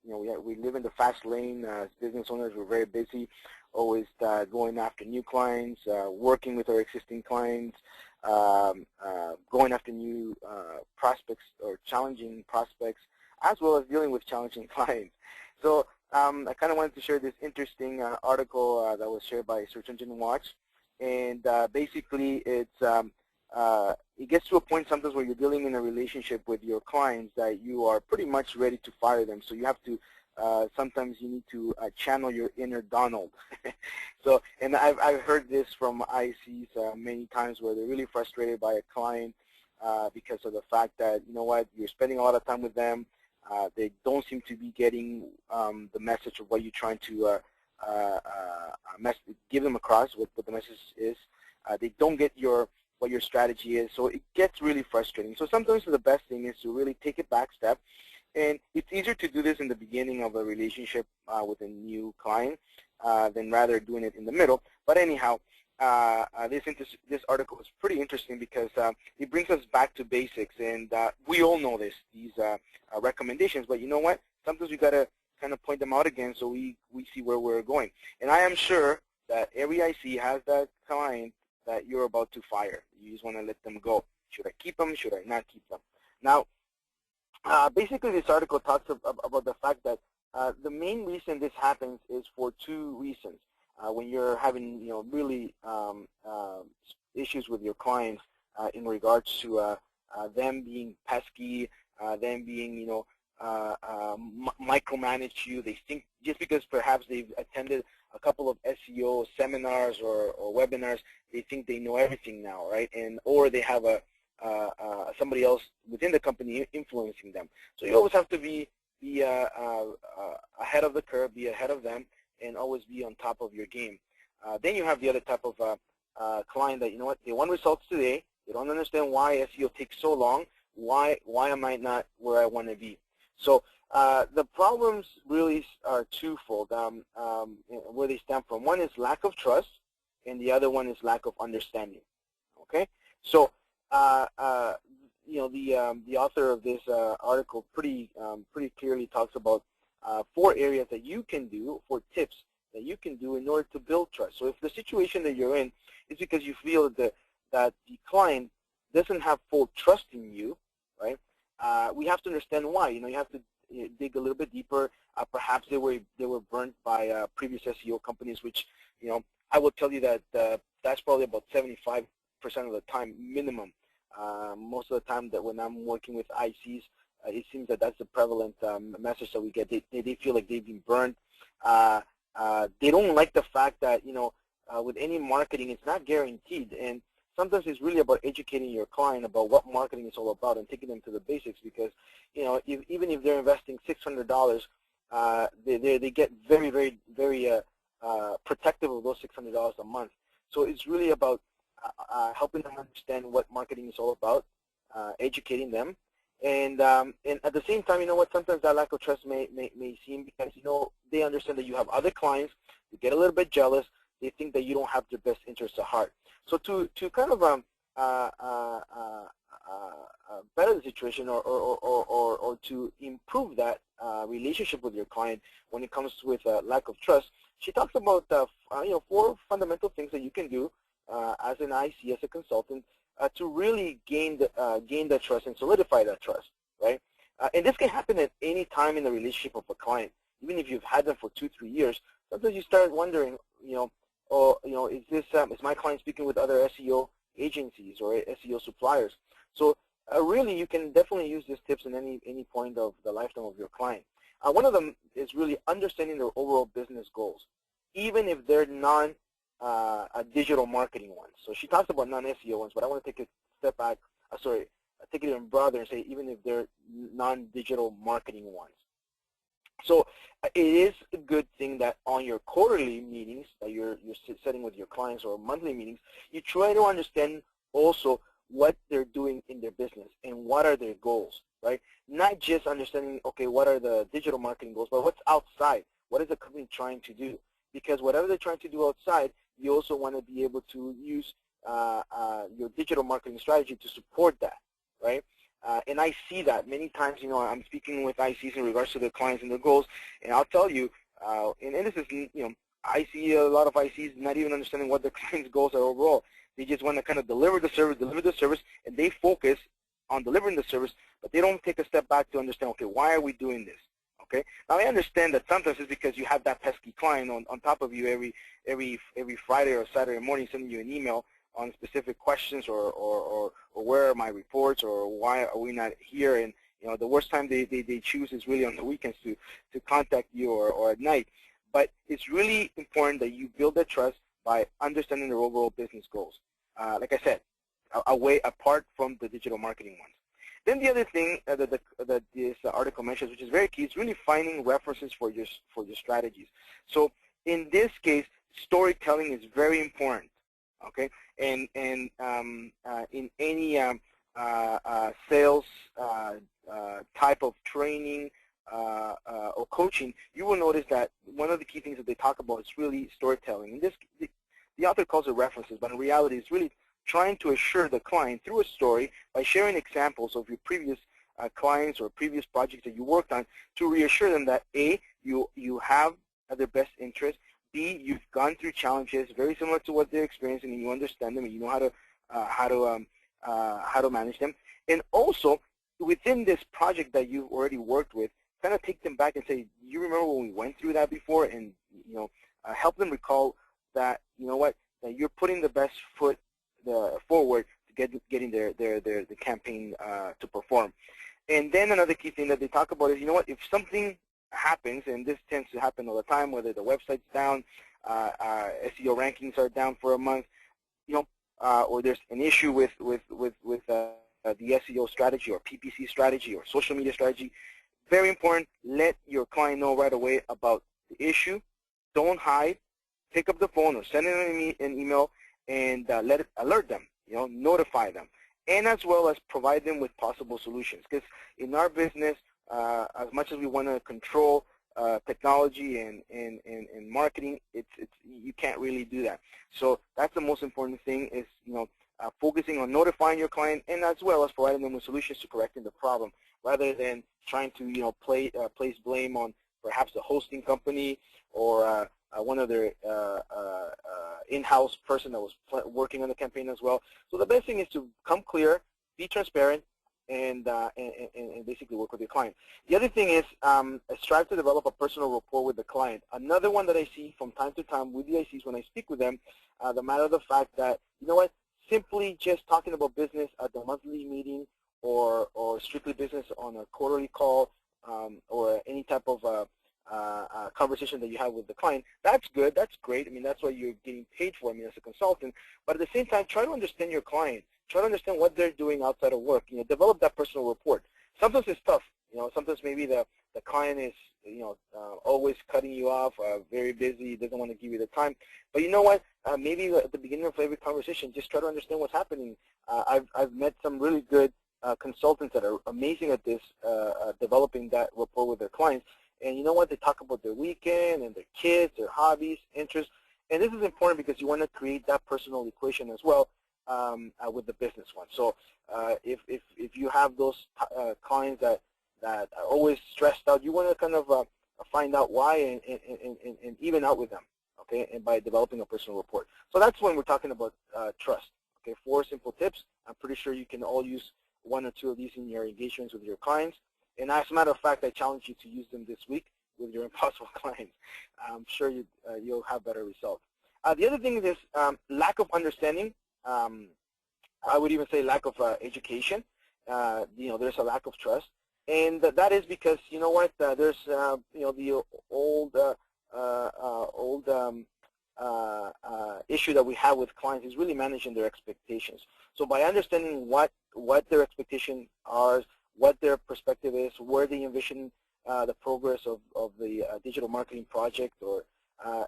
live in the fast lane as business owners. We're very busy, always going after new clients, working with our existing clients, going after new prospects or challenging prospects, as well as dealing with challenging clients. So I kind of wanted to share this interesting article that was shared by Search Engine Watch, and basically it gets to a point sometimes where you're dealing in a relationship with your clients that you are pretty much ready to fire them. So you have to sometimes you need to channel your inner Donald. So, and I've heard this from ICs many times where they're really frustrated by a client because of the fact that, you know what, you're spending a lot of time with them. They don't seem to be getting the message of what you're trying to give them across, what the message is. They don't get what your strategy is, so it gets really frustrating. So sometimes the best thing is to really take a back step, and it's easier to do this in the beginning of a relationship with a new client than rather doing it in the middle. But anyhow, this article is pretty interesting because it brings us back to basics, and we all know these recommendations, but you know what? Sometimes we got to kind of point them out again so we see where we're going. And I am sure that every IC has that client that you're about to fire. You just want to let them go. Should I keep them? Should I not keep them? Now, basically this article talks about the fact that the main reason this happens is for two reasons. When you're having really issues with your clients in regards to them being pesky, them being micromanage you. They think just because perhaps they've attended a couple of SEO seminars or webinars, they think they know everything now, right? Or they have somebody else within the company influencing them. So you always have to be ahead of the curve, be ahead of them, and always be on top of your game. Then you have the other type of client that, you know what, they want results today. They don't understand why SEO takes so long. Why am I not where I want to be? So the problems really are twofold, where they stem from. One is lack of trust, and the other one is lack of understanding. Okay, so the author of this article pretty clearly talks about 4 areas that you can do, 4 tips that you can do in order to build trust. So if the situation that you're in is because you feel that the client doesn't have full trust in you, right? We have to understand why. You have to dig a little bit deeper. Perhaps they were burnt by previous SEO companies, which I will tell you that that's probably about 75% of the time minimum. Most of the time that when I'm working with ICs, it seems that that's the prevalent message that we get. They feel like they've been burned. They don't like the fact that with any marketing, it's not guaranteed, and sometimes it's really about educating your client about what marketing is all about and taking them to the basics, because even if they're investing $600, they get very, very, very protective of those $600 a month. So it's really about helping them understand what marketing is all about, educating them, and at the same time, sometimes that lack of trust may seem because they understand that you have other clients, they get a little bit jealous, they think that you don't have their best interests at heart. So to kind of better the situation or to improve that relationship with your client when it comes with lack of trust, she talks about 4 fundamental things that you can do as an IC, as a consultant, to really gain the trust and solidify that trust, right? And this can happen at any time in the relationship of a client, even if you've had them for 2-3 years. Sometimes you start wondering, is my client speaking with other SEO agencies or SEO suppliers? So really, you can definitely use these tips in any point of the lifetime of your client. One of them is really understanding their overall business goals, even if they're non-digital marketing ones. So she talks about non-SEO ones, but I want to take a step back. Take it even broader and say even if they're non-digital marketing ones. So it is a good thing that on your quarterly meetings that you're setting with your clients or monthly meetings, you try to understand also what they're doing in their business and what are their goals, right? Not just understanding, okay, what are the digital marketing goals, but what's outside? What is the company trying to do? Because whatever they're trying to do outside you also want to be able to use your digital marketing strategy to support that, right? And I see that many times. I'm speaking with ICs in regards to their clients and their goals, and I'll tell you, and this is, I see a lot of ICs not even understanding what their clients' goals are overall. They just want to kind of deliver the service, and they focus on delivering the service, but they don't take a step back to understand, okay, why are we doing this? Okay. Now I understand that sometimes it's because you have that pesky client on top of you every Friday or Saturday morning sending you an email on specific questions or where are my reports or why are we not here, and the worst time they choose is really on the weekends to contact you or at night. But it's really important that you build that trust by understanding their overall business goals. Like I said, away apart from the digital marketing ones. Then the other thing that this article mentions, which is very key, is really finding references for your strategies. So in this case, storytelling is very important. Okay, and in any sales type of training or coaching, you will notice that one of the key things that they talk about is really storytelling. And this, the author calls it references, but in reality, it's really trying to assure the client through a story by sharing examples of your previous clients or previous projects that you worked on to reassure them that A, you have their best interest, B, you've gone through challenges very similar to what they're experiencing and you understand them and you know how to manage them. And also, within this project that you've already worked with, kind of take them back and say, you remember when we went through that before, and help them recall that that you're putting the best foot forward to getting the campaign to perform. And then another key thing that they talk about is, if something happens, and this tends to happen all the time, whether the website's down, SEO rankings are down for a month, or there's an issue with the SEO strategy or PPC strategy or social media strategy, very important, let your client know right away about the issue. Don't hide. Pick up the phone or send them an email and alert them, notify them, and as well as provide them with possible solutions. Because in our business, as much as we want to control technology and marketing, you can't really do that. So that's the most important thing is focusing on notifying your client and as well as providing them with solutions to correcting the problem, rather than trying to place blame on perhaps the hosting company or one of their in-house person that was working on the campaign as well. So the best thing is to come clear, be transparent, and basically work with your client. The other thing is strive to develop a personal rapport with the client. Another one that I see from time to time with the ICs when I speak with them, the matter of the fact that, simply just talking about business at the monthly meeting or strictly business on a quarterly call or any type of conversation that you have with the client, that's good, that's great. I mean, that's what you're getting paid for, as a consultant. But at the same time, try to understand your client. Try to understand what they're doing outside of work. Develop that personal rapport. Sometimes it's tough. Sometimes maybe the client is, always cutting you off, very busy, doesn't want to give you the time. But you know what? Maybe at the beginning of every conversation, just try to understand what's happening. I've met some really good consultants that are amazing at this, developing that rapport with their clients. And you know what? They talk about their weekend and their kids, their hobbies, interests. And this is important because you want to create that personal equation as well with the business one. So if you have those clients that are always stressed out, you want to kind of find out why and even out with them, okay, and by developing a personal rapport. So that's when we're talking about trust. Okay, 4 simple tips. I'm pretty sure you can all use 1 or 2 of these in your engagements with your clients. And as a matter of fact, I challenge you to use them this week with your impossible clients. I'm sure you'll have better results. The other thing is lack of understanding. I would even say lack of education. There's a lack of trust. And that is because, there's, the old issue that we have with clients is really managing their expectations. So by understanding what their expectations are, what their perspective is, where they envision the progress of the digital marketing project, or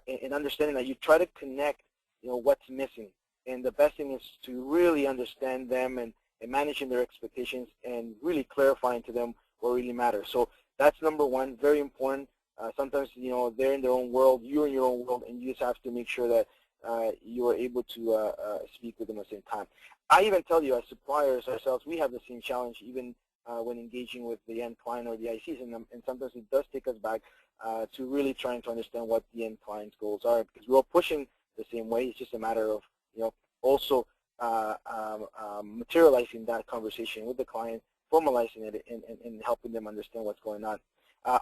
and understanding that you try to connect, what's missing. And the best thing is to really understand them and managing their expectations and really clarifying to them what really matters. So that's number 1, very important. Sometimes, they're in their own world, you're in your own world, and you just have to make sure that you are able to speak with them at the same time. I even tell you, as suppliers ourselves, we have the same challenge even when engaging with the end client or the ICs, and sometimes it does take us back to really trying to understand what the end client's goals are, because we're all pushing the same way. It's just a matter of, also materializing that conversation with the client, formalizing it, and helping them understand what's going on.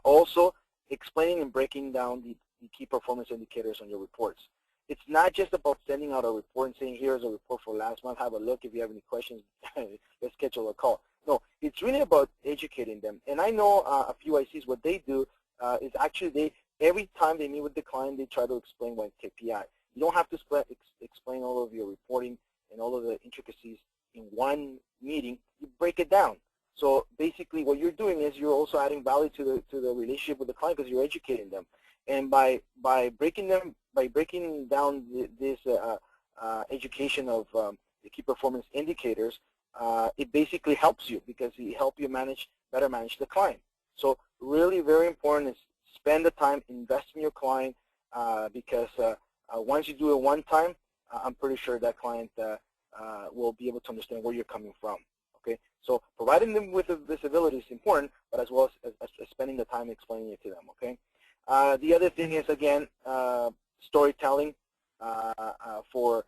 Also, explaining and breaking down the key performance indicators on your reports. It's not just about sending out a report and saying, here's a report for last month, have a look. If you have any questions, let's schedule a call. No, it's really about educating them. And I know a few ICs, what they do is actually every time they meet with the client, they try to explain one KPI. You don't have to explain all of your reporting and all of the intricacies in one meeting. You break it down. So basically what you're doing is you're also adding value to the relationship with the client because you're educating them. And by breaking down this education of the key performance indicators, it basically helps you because it helps you better manage the client. So really very important is spend the time, invest in your client because once you do it one time, I'm pretty sure that client will be able to understand where you're coming from. Okay, so providing them with the visibility is important, but as well as spending the time explaining it to them. Okay. The other thing is, again, storytelling for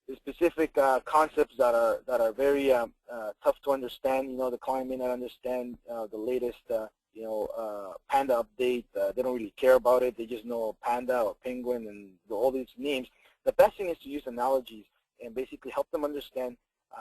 the specific concepts that are very tough to understand. The client may not understand the latest, Panda update. They don't really care about it. They just know Panda or Penguin and all these names. The best thing is to use analogies and basically help them understand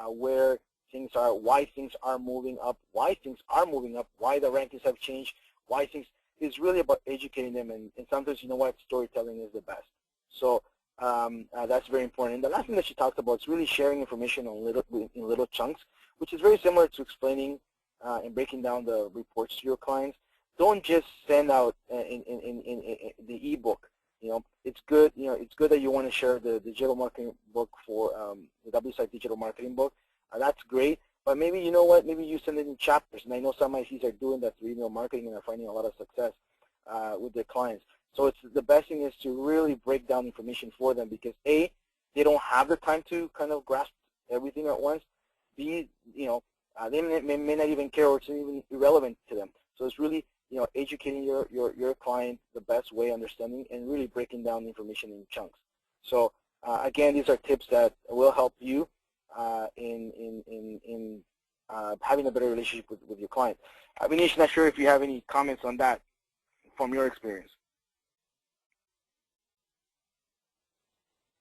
where things are, why things are moving up, why the rankings have changed, why things. It's really about educating them, and sometimes, storytelling is the best. So that's very important. And the last thing that she talked about is really sharing information in little chunks, which is very similar to explaining and breaking down the reports to your clients. Don't just send out in the ebook. It's good. It's good that you want to share the digital marketing book for the WSI digital marketing book. That's great. But maybe, maybe you send it in chapters. And I know some ICs are doing that through email marketing and are finding a lot of success with their clients. So the best thing is to really break down information for them because A, they don't have the time to kind of grasp everything at once. B, they may not even care or it's even irrelevant to them. So it's really, educating your client the best way, understanding, and really breaking down information in chunks. So again, these are tips that will help you in having a better relationship with your client. Vinish, not sure if you have any comments on that from your experience.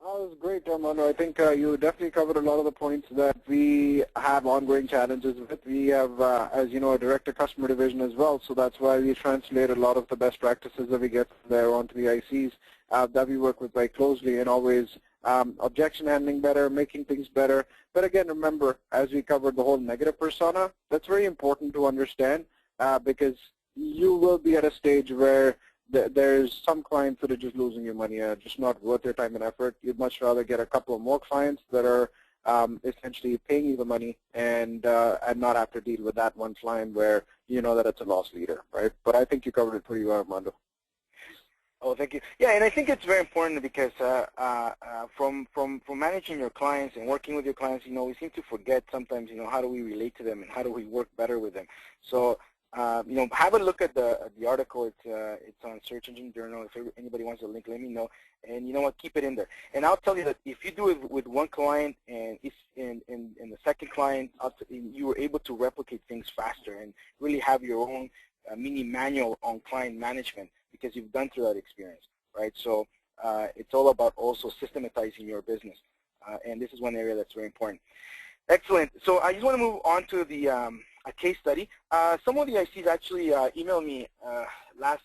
That was great, Armando. I think you definitely covered a lot of the points that we have ongoing challenges with. We have, as you know, a direct-to-customer division as well, so that's why we translate a lot of the best practices that we get there onto the ICs that we work with very closely, and always objection handling better, making things better. But again, remember, as we covered the whole negative persona, that's very important to understand because you will be at a stage where there's some clients that are just losing your money, just not worth your time and effort. You'd much rather get a couple of more clients that are essentially paying you the money and not have to deal with that one client where you know that it's a loss leader, right? But I think you covered it pretty well, Armando. Oh, thank you. Yeah, and I think it's very important because from managing your clients and working with your clients, we seem to forget sometimes, how do we relate to them and how do we work better with them. So, have a look at the article. It's on Search Engine Journal. If anybody wants a link, let me know. And you know what, keep it in there. And I'll tell you that if you do it with one client and it's in the second client, you were able to replicate things faster and really have your own mini manual on client management because you've gone through that experience, right? So it's all about also systematizing your business. And this is one area that's very important. Excellent. So I just want to move on to the a case study. Some of the ICs actually emailed me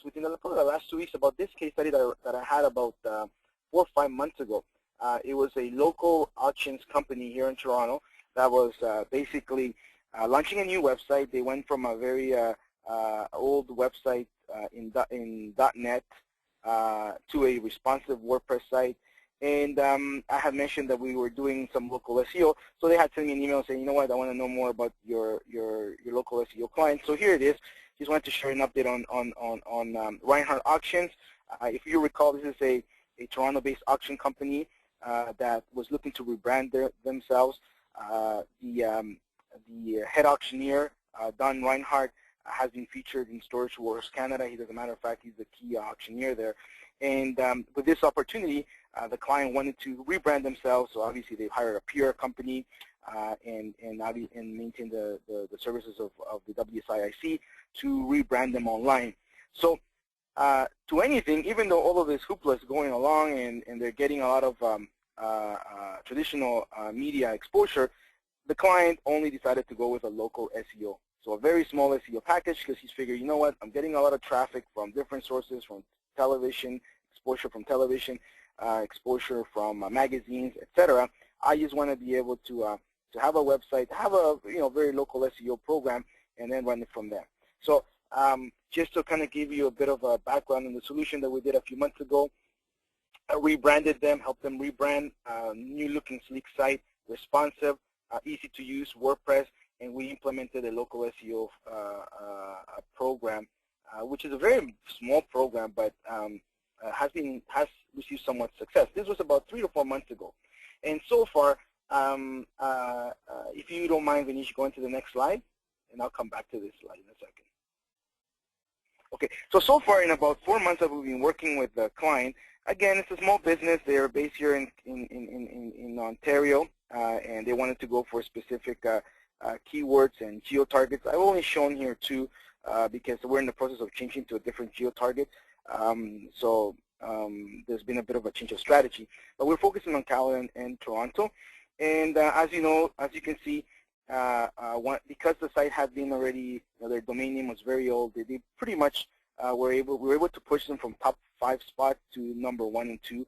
within the last 2 weeks about this case study that I had about 4 or 5 months ago. It was a local auctions company here in Toronto that was basically launching a new website. They went from a very old website in .NET to a responsive WordPress site. And I had mentioned that we were doing some local SEO, so they had sent me an email saying, you know what, I want to know more about your local SEO client. So here it is. Just wanted to share an update on Reinhardt Auctions. If you recall, this is a Toronto-based auction company. that was looking to rebrand themselves. The head auctioneer, Don Reinhardt, has been featured in Storage Wars Canada. As a matter of fact, he's the key auctioneer there. And with this opportunity, the client wanted to rebrand themselves, so obviously they hired a PR company and maintain the services of the WSI to rebrand them online. So to anything, even though all of this hoopla is going along and they're getting a lot of traditional media exposure, the client only decided to go with a local SEO. So a very small SEO package because he's figured, you know what, I'm getting a lot of traffic from different sources, from television, exposure from television, exposure from magazines, etc. I just want to be able to have a website, have a very local SEO program, and then run it from there. So just to kind of give you a bit of a background on the solution that we did a few months ago, I rebranded them, helped them rebrand, new looking sleek site, responsive, easy to use, WordPress, and we implemented a local SEO program, which is a very small program, but has received somewhat success. This was about 3 to 4 months ago, and so far, if you don't mind, Vinish, go into the next slide, and I'll come back to this slide in a second. Okay, so far in about 4 months that we've been working with the client, again, it's a small business. They're based here in Ontario, and they wanted to go for specific keywords and geo-targets. I've only shown here 2 because we're in the process of changing to a different geo-target. There's been a bit of a change of strategy. But we're focusing on Caledon and Toronto. And as you know, as you can see, because the site had been already, their domain name was very old, they pretty much we were able to push them from top 5 spot to number 1 and 2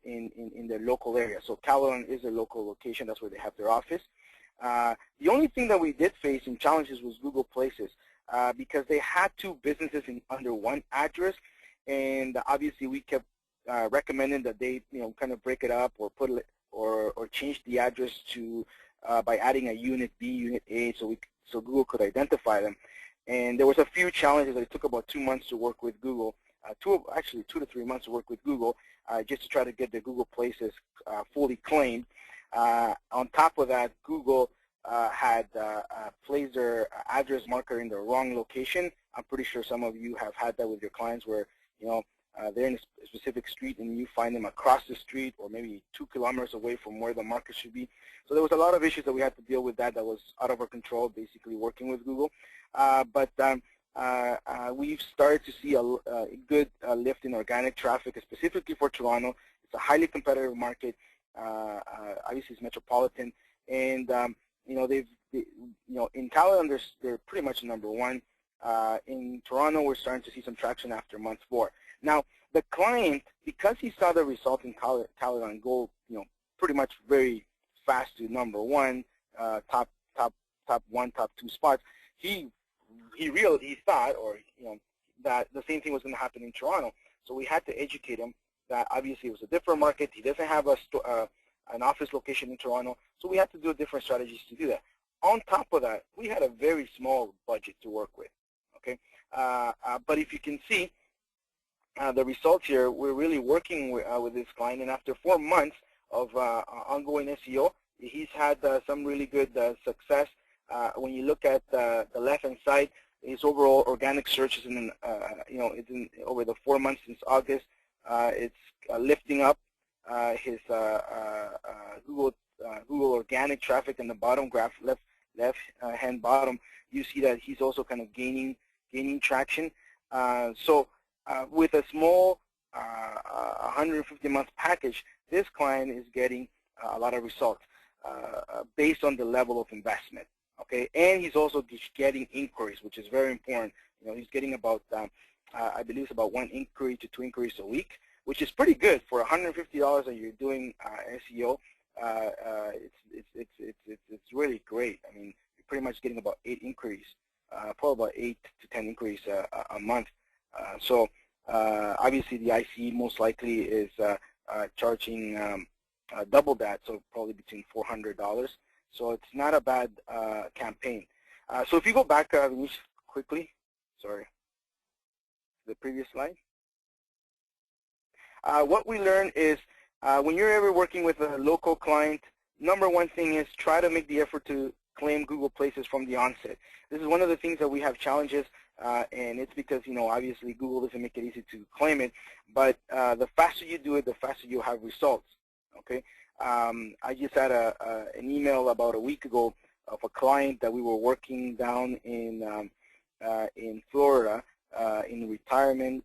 in their local area. So Caledon is a local location. That's where they have their office. The only thing that we did face in challenges was Google Places because they had 2 businesses under 1 address, and obviously we kept recommending that they kind of break it up or put it or change the address to by adding a unit B, unit A, so Google could identify them. And there was a few challenges that it took about 2 months to work with Google, actually 2 to 3 months to work with Google, just to try to get the Google Places fully claimed. On top of that, Google had placed their address marker in the wrong location. I'm pretty sure some of you have had that with your clients where they're in a specific street and you find them across the street or maybe 2 kilometers away from where the market should be. So there was a lot of issues that we had to deal with that was out of our control, basically working with Google. But we've started to see a good lift in organic traffic, specifically for Toronto. It's a highly competitive market. Obviously, it's metropolitan, and in Caledon, they're pretty much number 1. In Toronto, we're starting to see some traction after month 4. Now, the client, because he saw the result in Caledon go, pretty much very fast to number 1, top 1, top 2 spots, he thought, that the same thing was going to happen in Toronto. So we had to educate him that obviously it was a different market. He doesn't have an office location in Toronto, so we had to do different strategies to do that. On top of that, we had a very small budget to work with. Okay, but if you can see the results here, we're really working with this client, and after 4 months of ongoing SEO, he's had some really good success. When you look at the left-hand side, his overall organic search is it's in over the 4 months since August. It's lifting up. His Google organic traffic in the bottom graph, left hand bottom, you see that he's also kind of gaining traction. With a small 150-month package, this client is getting a lot of results based on the level of investment. Okay, and he's also getting inquiries, which is very important. He's getting about, I believe it's about 1 inquiry to 2 inquiries a week, which is pretty good for $150 that you're doing SEO. It's really great. I mean, you're pretty much getting about 8 inquiries, probably about 8 to 10 inquiries a month. Obviously, the ICE most likely is charging double that, so probably between $400. So it's not a bad campaign. So if you go back, quickly, sorry, the previous slide. What we learned is When you're ever working with a local client, number one thing is try to make the effort to claim Google Places from the onset. This is one of the things that we have challenges, and it's because, obviously Google doesn't make it easy to claim it, but the faster you do it, the faster you'll have results, okay? I just had an email about a week ago of a client that we were working down in Florida in retirement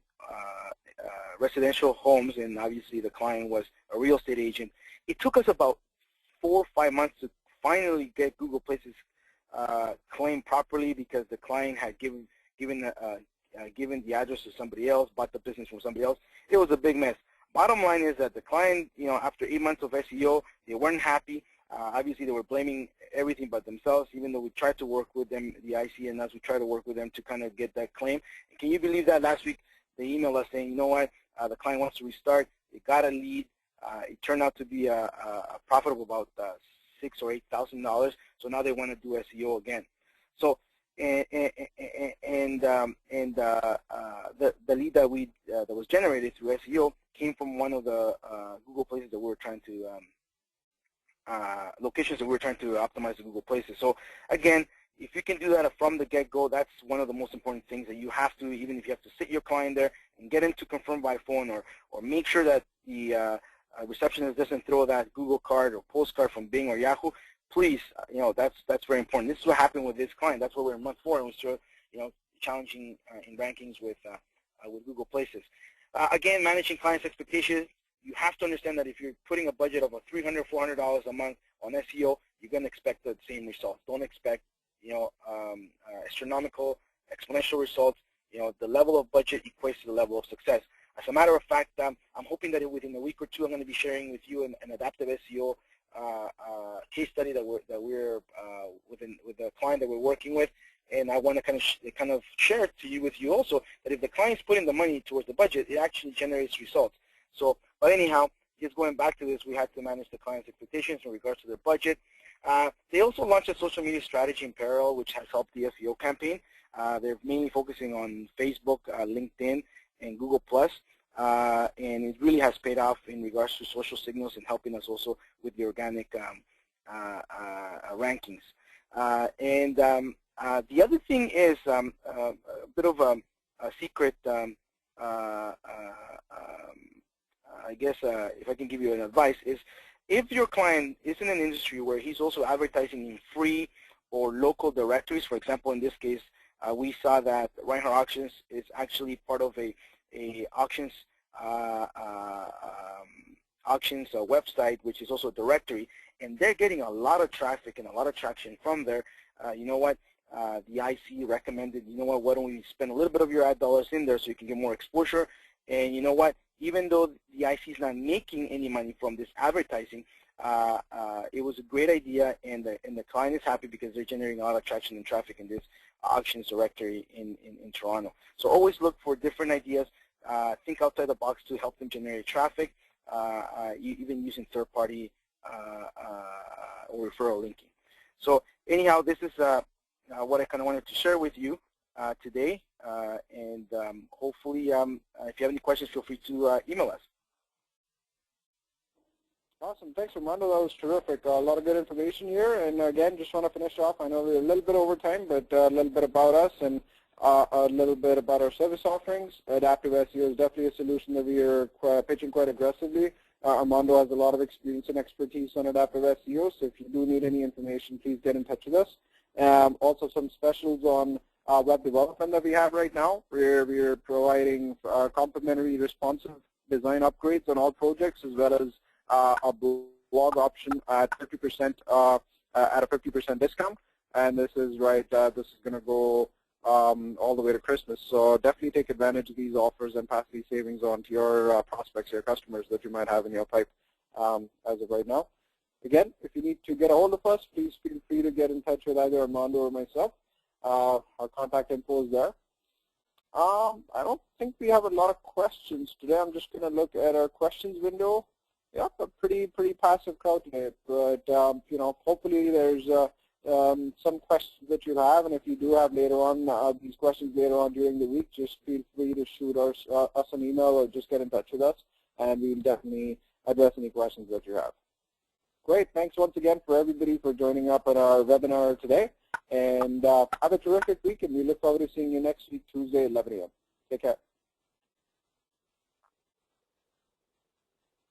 residential homes, and obviously the client was a real estate agent. It took us about 4 or 5 months to finally get Google Places claimed properly because the client had given the address to somebody else, bought the business from somebody else. It was a big mess. Bottom line is that the client, after 8 months of SEO, they weren't happy. Obviously, they were blaming everything but themselves, even though we tried to work with them, the IC and us, we tried to work with them to kind of get that claim. And can you believe that last week they emailed us saying, you know what, the client wants to restart. They got a lead. It turned out to be a profitable about $6,000 or $8,000. So now they want to do SEO again. So the lead that was generated through SEO came from one of the Google Places that we were trying to locations that we were trying to optimize the Google Places. So again, if you can do that from the get-go, that's one of the most important things that you have to, even if you have to sit your client there and get him to confirm by phone, or make sure that the receptionist doesn't throw that Google card or postcard from Bing or Yahoo. Please, that's very important. This is what happened with this client. That's why we're in month 4, and we're still, challenging in rankings with Google Places. Again, managing clients' expectations. You have to understand that if you're putting a budget of $300, $400 a month on SEO, you're going to expect the same results. Don't expect, astronomical, exponential results. The level of budget equates to the level of success. As a matter of fact, I'm hoping that within a week or two, I'm going to be sharing with you an adaptive SEO case study that we're with the client that we're working with, and I want to kind of share it with you also, that if the client's putting the money towards the budget, it actually generates results. So, but anyhow, just going back to this, we had to manage the client's expectations in regards to their budget. They also launched a social media strategy in parallel, which has helped the SEO campaign. They're mainly focusing on Facebook, LinkedIn, and Google+, and it really has paid off in regards to social signals and helping us also with the organic rankings. The other thing is a bit of a secret, I guess, if I can give you an advice, is if your client is in an industry where he's also advertising in free or local directories, for example, in this case, we saw that Reinhardt Auctions is actually part of a auctions website, which is also a directory, and they're getting a lot of traffic and a lot of traction from there. You know what? The IC recommended, why don't we spend a little bit of your ad dollars in there so you can get more exposure? And you know what? Even though the IC is not making any money from this advertising, it was a great idea, and the client is happy because they're generating a lot of traction and traffic in this auctions directory in Toronto. So always look for different ideas. Think outside the box to help them generate traffic, even using third-party or referral linking. So anyhow, this is what I kind of wanted to share with you today, and hopefully if you have any questions, feel free to email us. Awesome. Thanks, Armando. That was terrific. A lot of good information here. And again, just want to finish off. I know we're a little bit over time, but a little bit about us and a little bit about our service offerings. Adaptive SEO is definitely a solution that we are pitching quite aggressively. Armando has a lot of experience and expertise on adaptive SEO, so if you do need any information, please get in touch with us. Also, some specials on web development that we have right now, where we are providing complimentary responsive design upgrades on all projects, as well as a blog option at 50% at a 50% discount. And this is this is going to go all the way to Christmas. So definitely take advantage of these offers and pass these savings on to your prospects, your customers that you might have in your pipe as of right now. Again, if you need to get a hold of us, please feel free to get in touch with either Armando or myself. Our contact info is there. I don't think we have a lot of questions today. I'm just going to look at our questions window. Yeah, a pretty passive crowd today, but hopefully there's some questions that you have, and if you do have later on these questions later on during the week, just feel free to shoot us an email or just get in touch with us, and we'll definitely address any questions that you have. Great. Thanks once again for everybody for joining up on our webinar today. And have a terrific week, and we look forward to seeing you next week, Tuesday at 11 a.m. Take care.